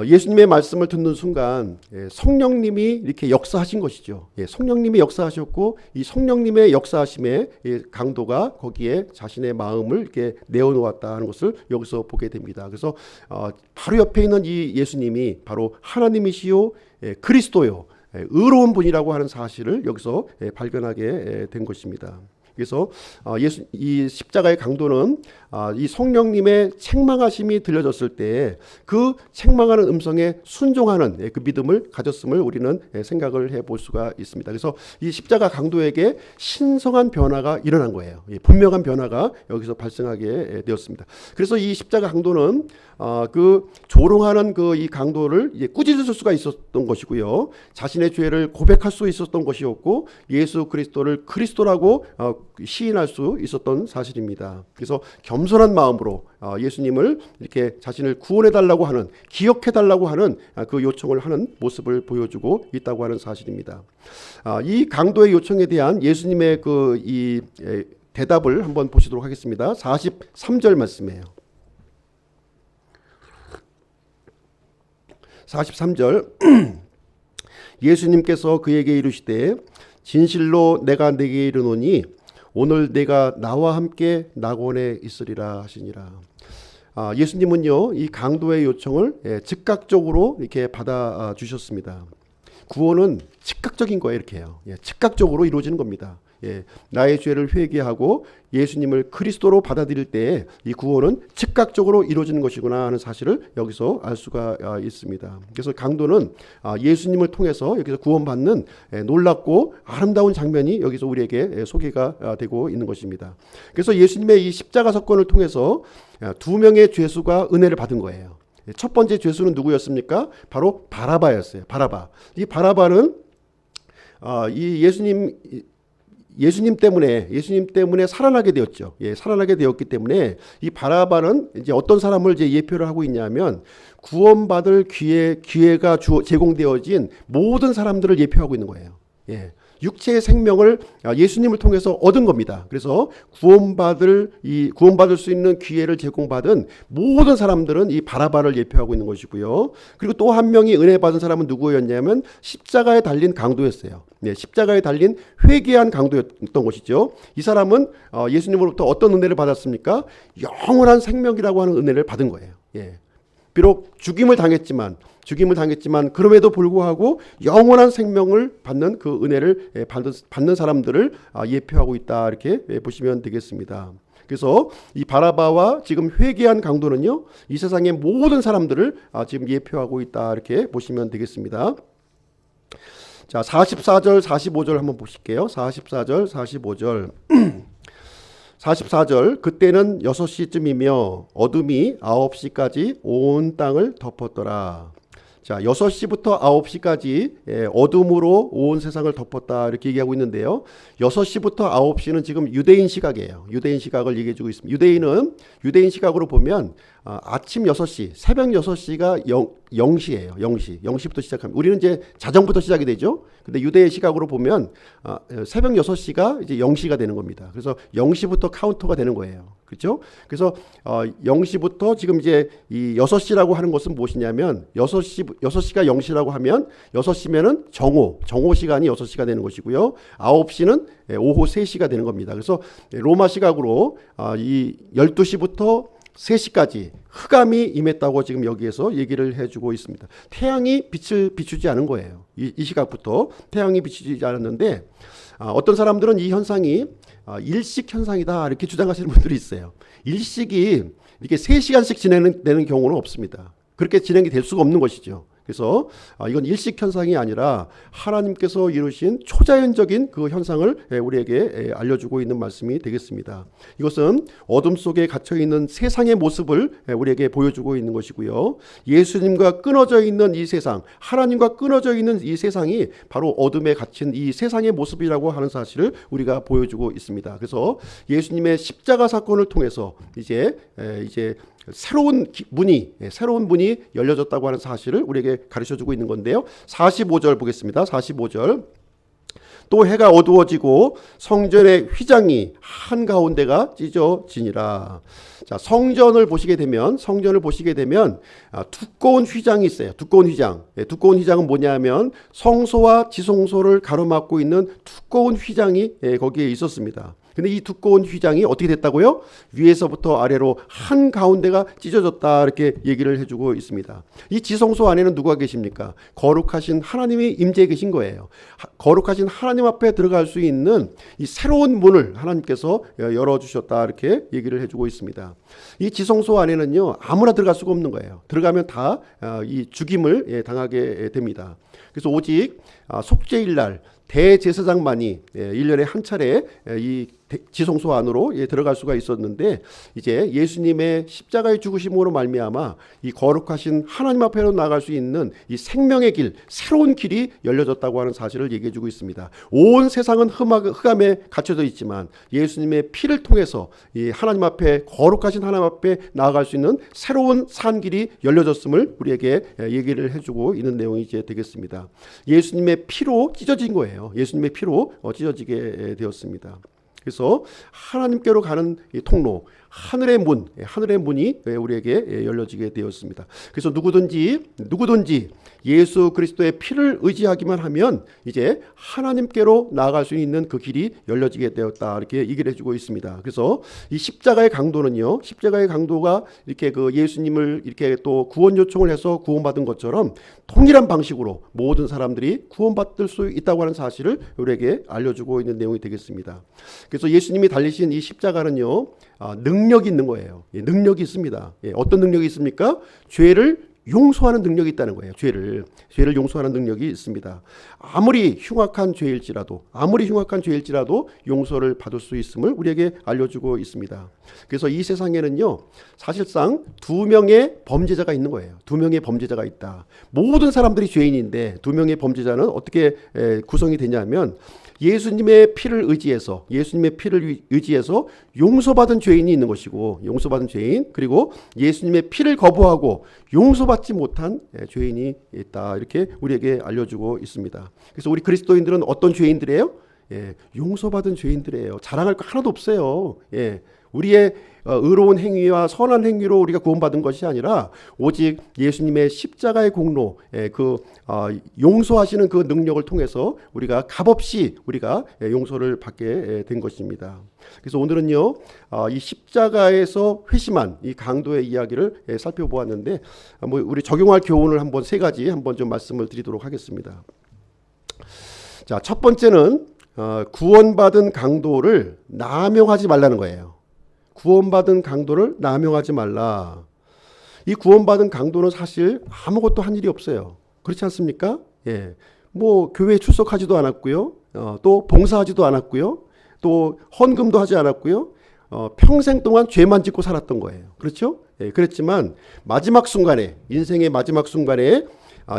예수님의 말씀을 듣는 순간 성령님이 이렇게 역사하신 것이죠. 성령님이 역사하셨고 이 성령님의 역사하심에 강도가 거기에 자신의 마음을 이렇게 내어놓았다 하는 것을 여기서 보게 됩니다. 그래서 바로 옆에 있는 이 예수님이 바로 하나님이시요 그리스도요 의로운 분이라고 하는 사실을 여기서 발견하게 된 것입니다. 그래서 이 십자가의 강도는 이 성령님의 책망하심이 들려졌을 때 그 책망하는 음성에 순종하는 그 믿음을 가졌음을 우리는 생각을 해볼 수가 있습니다. 그래서 이 십자가 강도에게 신성한 변화가 일어난 거예요. 분명한 변화가 여기서 발생하게 되었습니다. 그래서 이 십자가 강도는 그 조롱하는 이 강도를 꾸짖을 수가 있었던 것이고요. 자신의 죄를 고백할 수 있었던 것이었고 예수 그리스도를 그리스도라고 시인할 수 있었던 사실입니다. 그래서 겸손한 마음으로 예수님을 이렇게 자신을 구원해달라고 하는, 기억해달라고 하는 그 요청을 하는 모습을 보여주고 있다고 하는 사실입니다. 이 강도의 요청에 대한 예수님의 이 대답을 한번 보시도록 하겠습니다. 43절 말씀이에요. 43절 예수님께서 그에게 이르시되 진실로 내가 네게 이르노니 오늘 내가 나와 함께 낙원에 있으리라 하시니라. 예수님은요 이 강도의 요청을 즉각적으로 이렇게 받아 주셨습니다. 구원은 즉각적인 거예요. 이렇게 해요. 즉각적으로 이루어지는 겁니다. 나의 죄를 회개하고 예수님을 그리스도로 받아들일 때 이 구원은 즉각적으로 이루어지는 것이구나 하는 사실을 여기서 알 수가 있습니다. 그래서 강도는 예수님을 통해서 여기서 구원받는 놀랍고 아름다운 장면이 여기서 우리에게 소개가 되고 있는 것입니다. 그래서 예수님의 이 십자가 사건을 통해서 두 명의 죄수가 은혜를 받은 거예요. 첫 번째 죄수는 누구였습니까? 바로 바라바였어요. 바라바. 이 바라바는 이 예수님 때문에 살아나게 되었죠. 살아나게 되었기 때문에 이 바라바는 이제 어떤 사람을 이제 예표를 하고 있냐면 구원받을 기회가 제공되어진 모든 사람들을 예표하고 있는 거예요. 육체의 생명을 예수님을 통해서 얻은 겁니다. 그래서 구원받을 수 있는 기회를 제공받은 모든 사람들은 이 바라바를 예표하고 있는 것이고요. 그리고 또 한 명이 은혜 받은 사람은 누구였냐면 십자가에 달린 강도였어요. 십자가에 달린 회개한 강도였던 것이죠. 이 사람은 예수님으로부터 어떤 은혜를 받았습니까? 영원한 생명이라고 하는 은혜를 받은 거예요. 비록 죽임을 당했지만 그럼에도 불구하고 영원한 생명을 받는 그 은혜를 받는 사람들을 예표하고 있다 이렇게 보시면 되겠습니다. 그래서 이 바라바와 지금 회개한 강도는요 이 세상의 모든 사람들을 지금 예표하고 있다 이렇게 보시면 되겠습니다. 자, 44절, 45절 한번 보실게요. 44절, 45절. 44절, 그때는 6시쯤이며 어둠이 9시까지 온 땅을 덮었더라. 자, 6시부터 9시까지 어둠으로 온 세상을 덮었다 이렇게 얘기하고 있는데요. 6시부터 9시는 지금 유대인 시각이에요. 유대인 시각을 얘기해 주고 있습니다. 유대인 시각으로 보면 아침 6시, 새벽 6시가 0시예요. 0시부터 시작합니다. 우리는 이제 자정부터 시작이 되죠. 근데 유대의 시각으로 보면 새벽 6시가 이제 0시가 되는 겁니다. 그래서 0시부터 카운터가 되는 거예요. 그렇죠? 그래서 0시부터 지금 이제 이 6시라고 하는 것은 무엇이냐면 6시가 0시라고 하면 6시면은 정오 시간이 6시가 되는 것이고요. 9시는 오후 3시가 되는 겁니다. 그래서 로마 시각으로 이 12시부터 3시까지 흑암이 임했다고 지금 여기에서 얘기를 해주고 있습니다. 태양이 빛을 비추지 않은 거예요. 이 시각부터 태양이 비추지 않았는데 어떤 사람들은 이 현상이 일식 현상이다 이렇게 주장하시는 분들이 있어요. 일식이 이렇게 3시간씩 진행되는 경우는 없습니다. 그렇게 진행이 될 수가 없는 것이죠. 그래서 이건 일식 현상이 아니라 하나님께서 이루신 초자연적인 그 현상을 우리에게 알려주고 있는 말씀이 되겠습니다. 이것은 어둠 속에 갇혀있는 세상의 모습을 우리에게 보여주고 있는 것이고요. 예수님과 끊어져 있는 이 세상, 하나님과 끊어져 있는 이 세상이 바로 어둠에 갇힌 이 세상의 모습이라고 하는 사실을 우리가 보여주고 있습니다. 그래서 예수님의 십자가 사건을 통해서 이제 새로운 문이 열려졌다고 하는 사실을 우리에게 가르쳐주고 있는 건데요. 45절 보겠습니다. 45절. 또 해가 어두워지고 성전의 휘장이 한가운데가 찢어지니라. 자, 성전을 보시게 되면 두꺼운 휘장이 있어요. 두꺼운 휘장은 뭐냐면 성소와 지성소를 가로막고 있는 두꺼운 휘장이 거기에 있었습니다. 근데 이 두꺼운 휘장이 어떻게 됐다고요? 위에서부터 아래로 한 가운데가 찢어졌다 이렇게 얘기를 해주고 있습니다. 이 지성소 안에는 누가 계십니까? 거룩하신 하나님이 임재해 계신 거예요. 거룩하신 하나님 앞에 들어갈 수 있는 이 새로운 문을 하나님께서 열어주셨다 이렇게 얘기를 해주고 있습니다. 이 지성소 안에는요 아무나 들어갈 수가 없는 거예요. 들어가면 다 이 죽임을 당하게 됩니다. 그래서 오직 속죄일날 대제사장만이 1년에 한 차례 이 지성소 안으로 들어갈 수가 있었는데 이제 예수님의 십자가의 죽으심으로 말미암아 이 거룩하신 하나님 앞에로 나아갈 수 있는 이 생명의 길, 새로운 길이 열려졌다고 하는 사실을 얘기해 주고 있습니다. 온 세상은 흑암에 갇혀져 있지만 예수님의 피를 통해서 이 하나님 앞에 거룩하신 하나님 앞에 나아갈 수 있는 새로운 산 길이 열려졌음을 우리에게 얘기를 해주고 있는 내용이 이제 되겠습니다. 예수님의 피로 찢어진 거예요. 예수님의 피로 찢어지게 되었습니다. 그래서 하나님께로 가는 이 통로, 하늘의 문이 우리에게 열려지게 되었습니다. 그래서 누구든지 예수 그리스도의 피를 의지하기만 하면 이제 하나님께로 나아갈 수 있는 그 길이 열려지게 되었다 이렇게 얘기를 해주고 있습니다. 그래서 이 십자가의 강도는요, 십자가의 강도가 이렇게 그 예수님을 이렇게 또 구원 요청을 해서 구원받은 것처럼 동일한 방식으로 모든 사람들이 구원받을 수 있다고 하는 사실을 우리에게 알려주고 있는 내용이 되겠습니다. 그래서 예수님이 달리신 이 십자가는요, 능력이 있는 거예요. 능력이 있습니다. 어떤 능력이 있습니까? 죄를 용서하는 능력이 있다는 거예요. 죄를 용서하는 능력이 있습니다. 아무리 흉악한 죄일지라도 용서를 받을 수 있음을 우리에게 알려주고 있습니다. 그래서 이 세상에는요, 사실상 두 명의 범죄자가 있는 거예요. 두 명의 범죄자가 있다. 모든 사람들이 죄인인데 두 명의 범죄자는 어떻게 구성이 되냐면 예수님의 피를 의지해서 용서받은 죄인이 있는 것이고, 용서받은 죄인, 그리고 예수님의 피를 거부하고 용서받지 못한 죄인이 있다 이렇게 우리에게 알려주고 있습니다. 그래서 우리 그리스도인들은 어떤 죄인들이에요? 용서받은 죄인들이에요. 자랑할 거 하나도 없어요. 우리의 의로운 행위와 선한 행위로 우리가 구원받은 것이 아니라 오직 예수님의 십자가의 공로, 용서하시는 그 능력을 통해서 우리가 값없이 우리가 용서를 받게 된 것입니다. 그래서 오늘은요, 이 십자가에서 회심한 이 강도의 이야기를 살펴보았는데, 우리 적용할 교훈을 한번 세 가지 한번 좀 말씀을 드리도록 하겠습니다. 자, 첫 번째는 구원받은 강도를 남용하지 말라는 거예요. 구원받은 강도를 남용하지 말라. 이 구원받은 강도는 사실 아무것도 한 일이 없어요. 그렇지 않습니까? 뭐 교회에 출석하지도 않았고요. 또 봉사하지도 않았고요. 또 헌금도 하지 않았고요. 평생 동안 죄만 짓고 살았던 거예요. 그렇죠? 예, 그랬지만 마지막 순간에, 인생의 마지막 순간에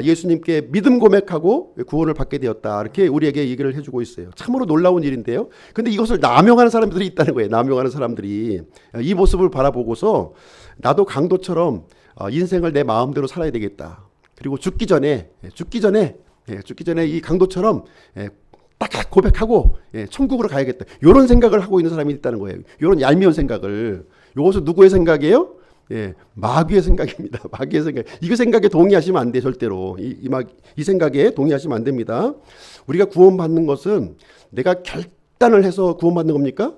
예수님께 믿음 고백하고 구원을 받게 되었다. 이렇게 우리에게 얘기를 해주고 있어요. 참으로 놀라운 일인데요. 근데 이것을 남용하는 사람들이 있다는 거예요. 남용하는 사람들이. 이 모습을 바라보고서 나도 강도처럼 인생을 내 마음대로 살아야 되겠다. 그리고 죽기 전에 이 강도처럼 딱 고백하고 천국으로 가야겠다. 이런 생각을 하고 있는 사람이 있다는 거예요. 이런 얄미운 생각을. 이것은 누구의 생각이에요? 마귀의 생각입니다. 마귀의 생각. 이 생각에 동의하시면 안 돼, 절대로. 이 생각에 동의하시면 안 됩니다. 우리가 구원받는 것은 내가 결단을 해서 구원받는 겁니까?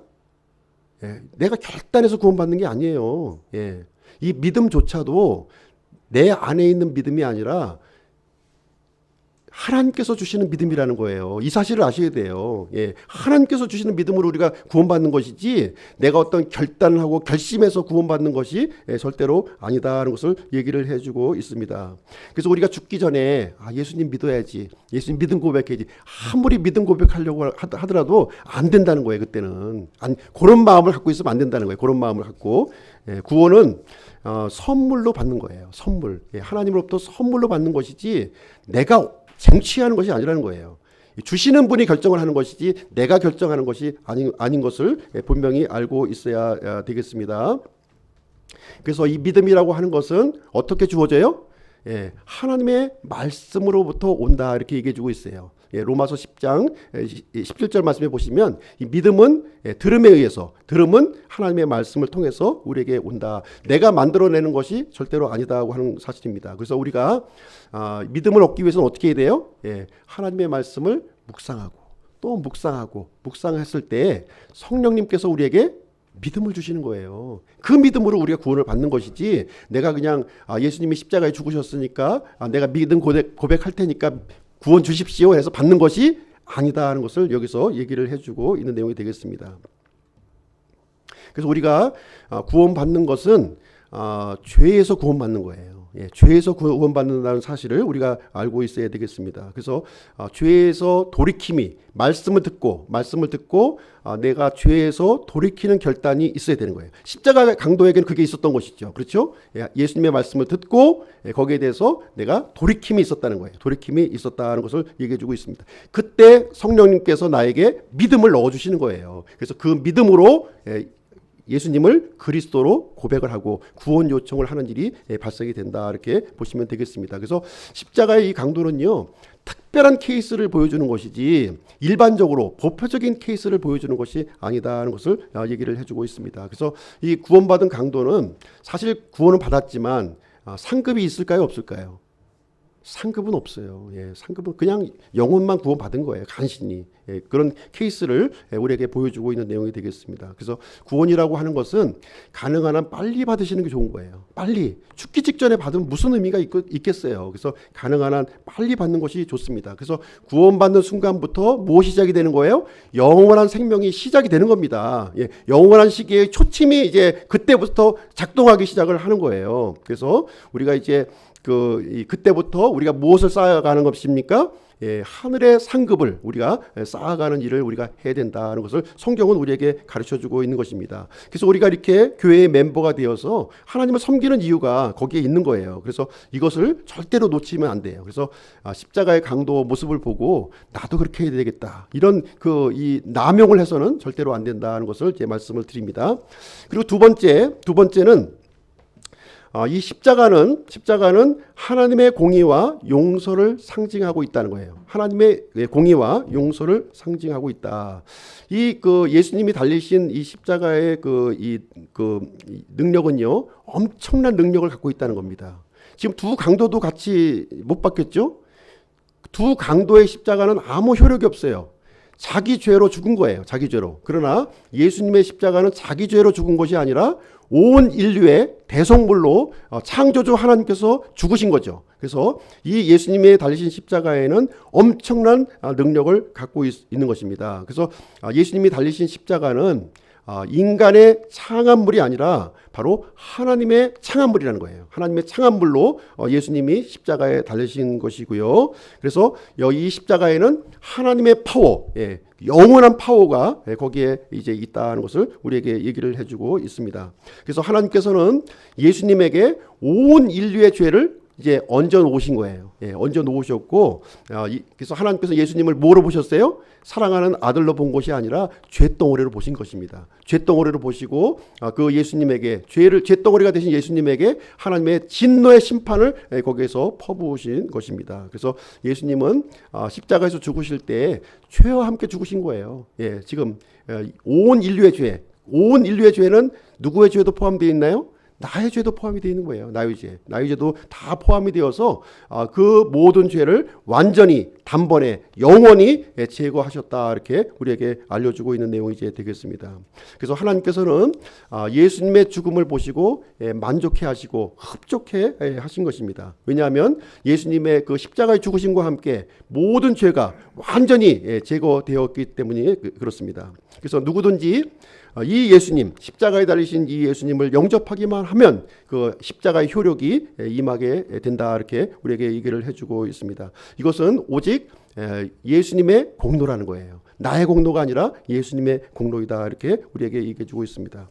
내가 결단해서 구원받는 게 아니에요. 이 믿음조차도 내 안에 있는 믿음이 아니라 하나님께서 주시는 믿음이라는 거예요. 이 사실을 아셔야 돼요. 하나님께서 주시는 믿음으로 우리가 구원받는 것이지 내가 어떤 결단을 하고 결심해서 구원받는 것이 절대로 아니다라는 것을 얘기를 해주고 있습니다. 그래서 우리가 죽기 전에 예수님 믿어야지, 예수님 믿음 고백해야지, 아무리 믿음 고백하려고 하더라도 안 된다는 거예요. 그때는 그런 마음을 갖고 있으면 안 된다는 거예요. 그런 마음을 갖고. 구원은 선물로 받는 거예요. 선물. 하나님으로부터 선물로 받는 것이지 내가 쟁취하는 것이 아니라는 거예요. 주시는 분이 결정을 하는 것이지 내가 결정하는 것이 아닌 것을 분명히 알고 있어야 되겠습니다. 그래서 이 믿음이라고 하는 것은 어떻게 주어져요? 하나님의 말씀으로부터 온다, 이렇게 얘기해 주고 있어요. 로마서 10장 17절 말씀해 보시면 이 믿음은 들음에 의해서, 들음은 하나님의 말씀을 통해서 우리에게 온다. 내가 만들어내는 것이 절대로 아니다고 하는 사실입니다. 그래서 우리가 믿음을 얻기 위해서는 어떻게 해야 돼요? 하나님의 말씀을 묵상하고 또 묵상하고 묵상했을 때 성령님께서 우리에게 믿음을 주시는 거예요. 그 믿음으로 우리가 구원을 받는 것이지 내가 그냥 예수님이 십자가에 죽으셨으니까 내가 믿음 고백할 테니까 구원 주십시오 해서 받는 것이 아니다 하는 것을 여기서 얘기를 해주고 있는 내용이 되겠습니다. 그래서 우리가 구원받는 것은 죄에서 구원받는 거예요. 죄에서 구원받는다는 사실을 우리가 알고 있어야 되겠습니다. 그래서 죄에서 돌이킴이, 말씀을 듣고 내가 죄에서 돌이키는 결단이 있어야 되는 거예요. 십자가 강도에게는 그게 있었던 것이죠. 그렇죠? 예수님의 말씀을 듣고 거기에 대해서 내가 돌이킴이 있었다는 거예요. 돌이킴이 있었다는 것을 얘기해 주고 있습니다. 그때 성령님께서 나에게 믿음을 넣어주시는 거예요. 그래서 그 믿음으로 예수님을 그리스도로 고백을 하고 구원 요청을 하는 일이 발생이 된다, 이렇게 보시면 되겠습니다. 그래서 십자가의 이 강도는요, 특별한 케이스를 보여주는 것이지 일반적으로 보편적인 케이스를 보여주는 것이 아니다는 것을 얘기를 해주고 있습니다. 그래서 이 구원받은 강도는 사실 구원은 받았지만 상급이 있을까요, 없을까요? 상급은 없어요. 상급은 그냥 영혼만 구원받은 거예요. 간신히. 그런 케이스를 우리에게 보여주고 있는 내용이 되겠습니다. 그래서 구원이라고 하는 것은 가능한 한 빨리 받으시는 게 좋은 거예요. 빨리. 죽기 직전에 받으면 무슨 의미가 있겠어요. 그래서 가능한 한 빨리 받는 것이 좋습니다. 그래서 구원받는 순간부터 무엇이 시작이 되는 거예요? 영원한 생명이 시작이 되는 겁니다. 영원한 시기의 초침이 이제 그때부터 작동하기 시작을 하는 거예요. 그래서 우리가 이제 그때부터 우리가 무엇을 쌓아가는 것입니까? 하늘의 상급을 우리가 쌓아가는 일을 우리가 해야 된다는 것을 성경은 우리에게 가르쳐주고 있는 것입니다. 그래서 우리가 이렇게 교회의 멤버가 되어서 하나님을 섬기는 이유가 거기에 있는 거예요. 그래서 이것을 절대로 놓치면 안 돼요. 그래서 십자가의 강도 모습을 보고 나도 그렇게 해야 되겠다, 이런 이 남용을 해서는 절대로 안 된다는 것을 제 말씀을 드립니다. 그리고 두 번째는 이 십자가는 하나님의 공의와 용서를 상징하고 있다는 거예요. 하나님의 공의와 용서를 상징하고 있다. 예수님이 달리신 이 십자가의 이 능력은요, 엄청난 능력을 갖고 있다는 겁니다. 지금 두 강도도 같이 못 받겠죠? 두 강도의 십자가는 아무 효력이 없어요. 자기 죄로 죽은 거예요. 자기 죄로. 그러나 예수님의 십자가는 자기 죄로 죽은 것이 아니라 온 인류의 대성물로 창조주 하나님께서 죽으신 거죠. 그래서 이 예수님의 달리신 십자가에는 엄청난 능력을 갖고 있는 것입니다. 그래서 예수님이 달리신 십자가는 인간의 창한물이 아니라 바로 하나님의 창한물이라는 거예요. 하나님의 창한물로 예수님이 십자가에 달리신 것이고요. 그래서 이 십자가에는 하나님의 파워, 영원한 파워가 거기에 이제 있다는 것을 우리에게 얘기를 해주고 있습니다. 그래서 하나님께서는 예수님에게 온 인류의 죄를 이제 얹어 놓으신 거예요. 얹어 놓으셨고, 그래서 하나님께서 예수님을 뭐로 보셨어요? 사랑하는 아들로 본 것이 아니라 죄덩어리로 보신 것입니다. 죄덩어리로 보시고 그 예수님에게 죄덩어리가 되신 예수님에게 하나님의 진노의 심판을 거기에서 퍼부으신 것입니다. 그래서 예수님은 십자가에서 죽으실 때 죄와 함께 죽으신 거예요. 지금 온 인류의 죄는 누구의 죄도 포함되어 있나요? 나의 죄도 포함이 되어 있는 거예요. 나의 죄도 다 포함이 되어서 그 모든 죄를 완전히 단번에 영원히 제거하셨다, 이렇게 우리에게 알려주고 있는 내용이 이제 되겠습니다. 그래서 하나님께서는 예수님의 죽음을 보시고 만족해 하시고 흡족해 하신 것입니다. 왜냐하면 예수님의 그 십자가의 죽으심과 함께 모든 죄가 완전히 제거되었기 때문에 그렇습니다. 그래서 누구든지 이 예수님, 십자가에 달리신 이 예수님을 영접하기만 하면 그 십자가의 효력이 임하게 된다, 이렇게 우리에게 얘기를 해주고 있습니다. 이것은 오직 예수님의 공로라는 거예요. 나의 공로가 아니라 예수님의 공로이다, 이렇게 우리에게 얘기해주고 있습니다.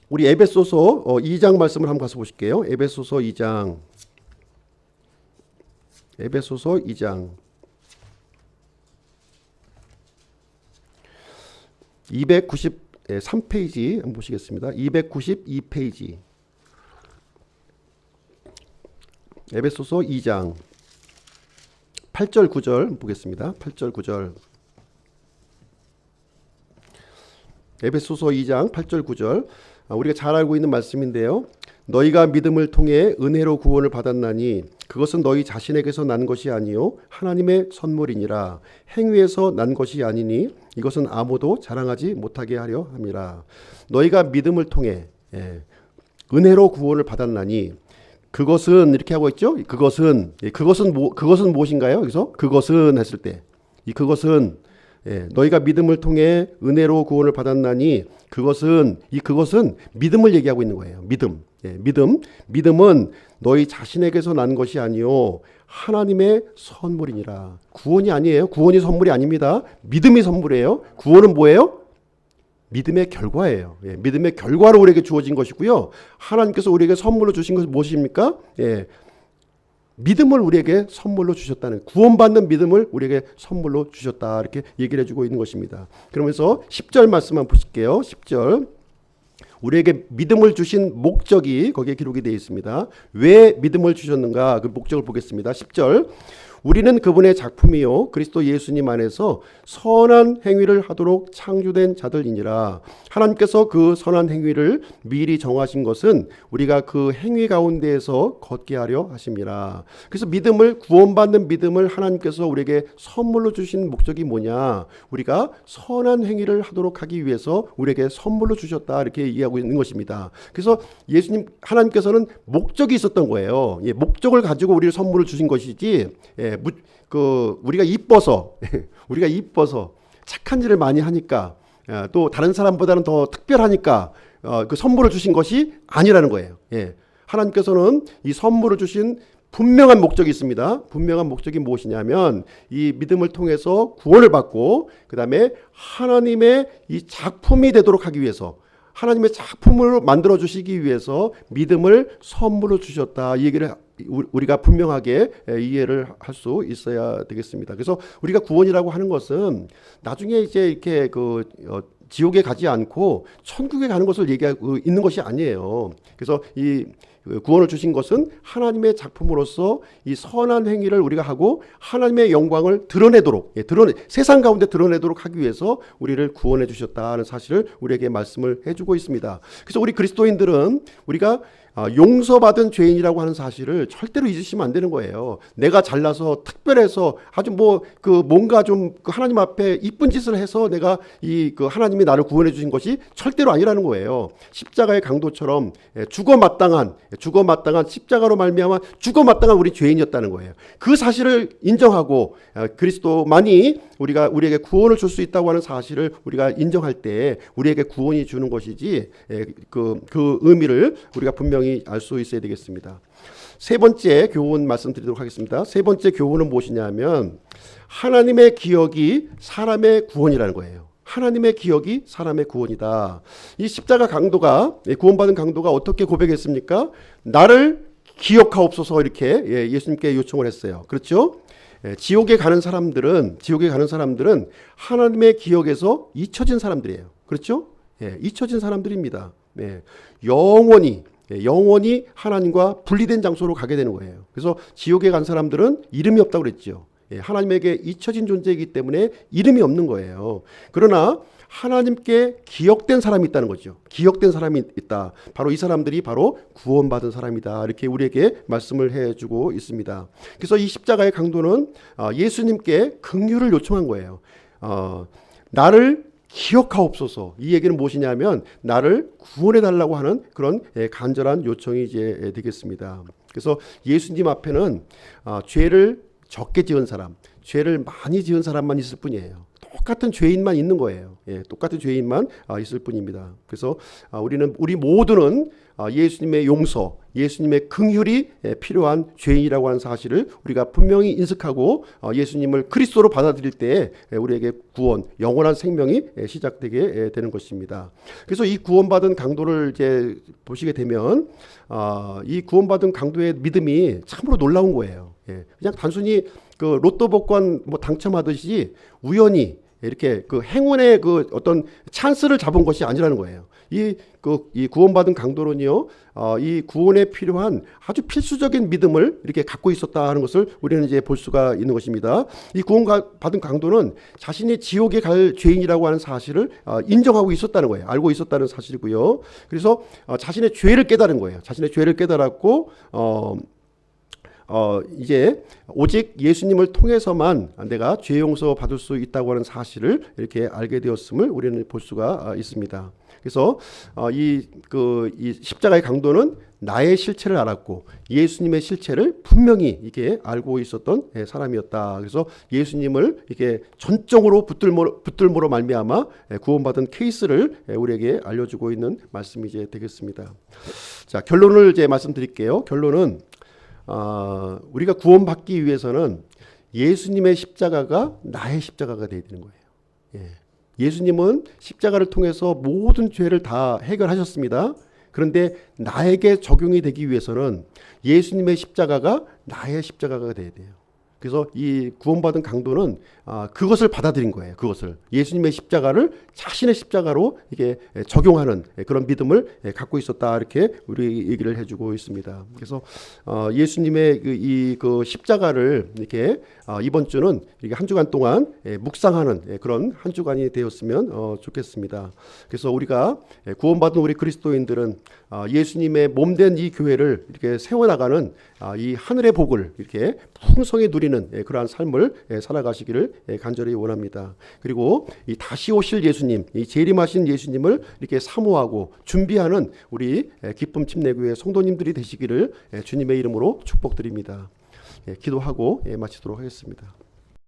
우리 에베소서 2장 말씀을 한번 가서 보실게요. 에베소서 2장 293페이지 한번 보시겠습니다. 292페이지. 에베소서 2장 8절 9절 보겠습니다. 8절 9절. 에베소서 2장 8절 9절. 우리가 잘 알고 있는 말씀인데요. 너희가 믿음을 통해 은혜로 구원을 받았나니 그것은 너희 자신에게서 난 것이 아니요 하나님의 선물이니라. 행위에서 난 것이 아니니 이것은 아무도 자랑하지 못하게 하려 함이라. 너희가 믿음을 통해 은혜로 구원을 받았나니 그것은 이렇게 하고 있죠. 그것은 무엇인가요? 그래서 그것은 했을 때 이 그것은 너희가 믿음을 통해 은혜로 구원을 받았나니 그것은 믿음을 얘기하고 있는 거예요. 믿음은 너희 자신에게서 난 것이 아니요 하나님의 선물이니라. 구원이 아니에요. 구원이 선물이 아닙니다. 믿음이 선물이에요. 구원은 뭐예요? 믿음의 결과예요. 믿음의 결과로 우리에게 주어진 것이고요. 하나님께서 우리에게 선물로 주신 것은 무엇입니까? 믿음을 우리에게 선물로 주셨다는, 구원받는 믿음을 우리에게 선물로 주셨다, 이렇게 얘기를 해주고 있는 것입니다. 그러면서 10절 말씀만 보실게요. 10절. 우리에게 믿음을 주신 목적이 거기에 기록이 되어 있습니다. 왜 믿음을 주셨는가, 그 목적을 보겠습니다. 10절. 우리는 그분의 작품이요 그리스도 예수님 안에서 선한 행위를 하도록 창조된 자들이니라. 하나님께서 그 선한 행위를 미리 정하신 것은 우리가 그 행위 가운데에서 걷게 하려 하심이라. 그래서 구원받는 믿음을 하나님께서 우리에게 선물로 주신 목적이 뭐냐, 우리가 선한 행위를 하도록 하기 위해서 우리에게 선물로 주셨다, 이렇게 얘기하고 있는 것입니다. 그래서 하나님께서는 목적이 있었던 거예요. 목적을 가지고 우리를 선물을 주신 것이지, 우리가 이뻐서 착한 일을 많이 하니까, 또 다른 사람보다는 더 특별하니까 그 선물을 주신 것이 아니라는 거예요. 하나님께서는 이 선물을 주신 분명한 목적이 있습니다. 분명한 목적이 무엇이냐면 이 믿음을 통해서 구원을 받고 그 다음에 하나님의 이 작품이 되도록 하기 위해서, 하나님의 작품으로 만들어 주시기 위해서 믿음을 선물로 주셨다, 이 얘기를 우리가 분명하게 이해를 할 수 있어야 되겠습니다. 그래서 우리가 구원이라고 하는 것은 나중에 이제 이렇게 지옥에 가지 않고 천국에 가는 것을 얘기하고 있는 것이 아니에요. 그래서 이 구원을 주신 것은 하나님의 작품으로서 이 선한 행위를 우리가 하고 하나님의 영광을 드러내도록, 세상 가운데 드러내도록 하기 위해서 우리를 구원해 주셨다는 사실을 우리에게 말씀을 해주고 있습니다. 그래서 우리 그리스도인들은 우리가 용서받은 죄인이라고 하는 사실을 절대로 잊으시면 안 되는 거예요. 내가 잘나서 특별해서 아주 뭔가 좀 하나님 앞에 이쁜 짓을 해서 내가 하나님이 나를 구원해 주신 것이 절대로 아니라는 거예요. 십자가의 강도처럼 죽어 마땅한 십자가로 말미암아 죽어 마땅한 우리 죄인이었다는 거예요. 그 사실을 인정하고 그리스도만이 우리에게 구원을 줄 수 있다고 하는 사실을 우리가 인정할 때 우리에게 구원이 주는 것이지, 그 의미를 우리가 분명히 알 수 있어야 되겠습니다. 세 번째 교훈 말씀드리도록 하겠습니다. 세 번째 교훈은 무엇이냐면 하나님의 기억이 사람의 구원이라는 거예요. 하나님의 기억이 사람의 구원이다. 이 십자가 강도가, 구원받은 강도가 어떻게 고백했습니까? 나를 기억하옵소서, 이렇게 예수님께 요청을 했어요. 그렇죠? 지옥에 가는 사람들은 하나님의 기억에서 잊혀진 사람들이에요. 그렇죠? 잊혀진 사람들입니다. 영원히 하나님과 분리된 장소로 가게 되는 거예요. 그래서 지옥에 간 사람들은 이름이 없다고 그랬죠. 하나님에게 잊혀진 존재이기 때문에 이름이 없는 거예요. 그러나 하나님께 기억된 사람이 있다는 거죠. 기억된 사람이 있다. 바로 이 사람들이 바로 구원받은 사람이다. 이렇게 우리에게 말씀을 해주고 있습니다. 그래서 이 십자가의 강도는 예수님께 긍휼을 요청한 거예요. 나를 기억하옵소서. 이 얘기는 무엇이냐면 나를 구원해 달라고 하는 그런 간절한 요청이 이제 되겠습니다. 그래서 예수님 앞에는 죄를 적게 지은 사람, 죄를 많이 지은 사람만 있을 뿐이에요. 똑같은 죄인만 있는 거예요. 똑같은 죄인만 있을 뿐입니다. 그래서 우리 모두는 예수님의 용서, 예수님의 긍휼이 필요한 죄인이라고 하는 사실을 우리가 분명히 인식하고 예수님을 그리스도로 받아들일 때 우리에게 구원, 영원한 생명이 시작되게 되는 것입니다. 그래서 이 구원받은 강도를 이제 보시게 되면 이 구원받은 강도의 믿음이 참으로 놀라운 거예요. 그냥 단순히 그 로또 복권 당첨하듯이 우연히 이렇게 행운의 어떤 찬스를 잡은 것이 아니라는 거예요. 이 구원받은 강도는요, 이 구원에 필요한 아주 필수적인 믿음을 이렇게 갖고 있었다 하는 것을 우리는 이제 볼 수가 있는 것입니다. 이 구원받은 강도는 자신이 지옥에 갈 죄인이라고 하는 사실을 인정하고 있었다는 거예요. 알고 있었다는 사실이고요. 그래서 자신의 죄를 깨달은 거예요. 자신의 죄를 깨달았고, 이제 오직 예수님을 통해서만 내가 죄 용서 받을 수 있다고 하는 사실을 이렇게 알게 되었음을 우리는 볼 수가 있습니다. 그래서 이 십자가의 강도는 나의 실체를 알았고 예수님의 실체를 분명히 이게 알고 있었던 사람이었다. 그래서 예수님을 이게 전적으로 붙들므로 말미암아 구원받은 케이스를 우리에게 알려주고 있는 말씀이 이제 되겠습니다. 자, 결론을 이제 말씀드릴게요. 결론은 우리가 구원받기 위해서는 예수님의 십자가가 나의 십자가가 되어야 되는 거예요. 예수님은 십자가를 통해서 모든 죄를 다 해결하셨습니다. 그런데 나에게 적용이 되기 위해서는 예수님의 십자가가 나의 십자가가 되어야 돼요. 그래서 이 구원받은 강도는 그것을 받아들인 거예요. 그것을 예수님의 십자가를 자신의 십자가로 이게 적용하는 그런 믿음을 갖고 있었다. 이렇게 우리 얘기를 해주고 있습니다. 그래서 예수님의 그 십자가를 이렇게 이번 주는 이렇게 한 주간 동안 묵상하는 그런 한 주간이 되었으면 좋겠습니다. 그래서 우리가 구원받은 우리 그리스도인들은 예수님의 몸된 이 교회를 이렇게 세워나가는 이 하늘의 복을 이렇게 풍성히 누리는 그러한 삶을 살아가시기를 간절히 원합니다. 그리고 이 다시 오실 예수님, 이 재림하신 예수님을 이렇게 사모하고 준비하는 우리 기쁨 침례교회 성도님들이 되시기를 주님의 이름으로 축복드립니다. 기도하고 마치도록 하겠습니다.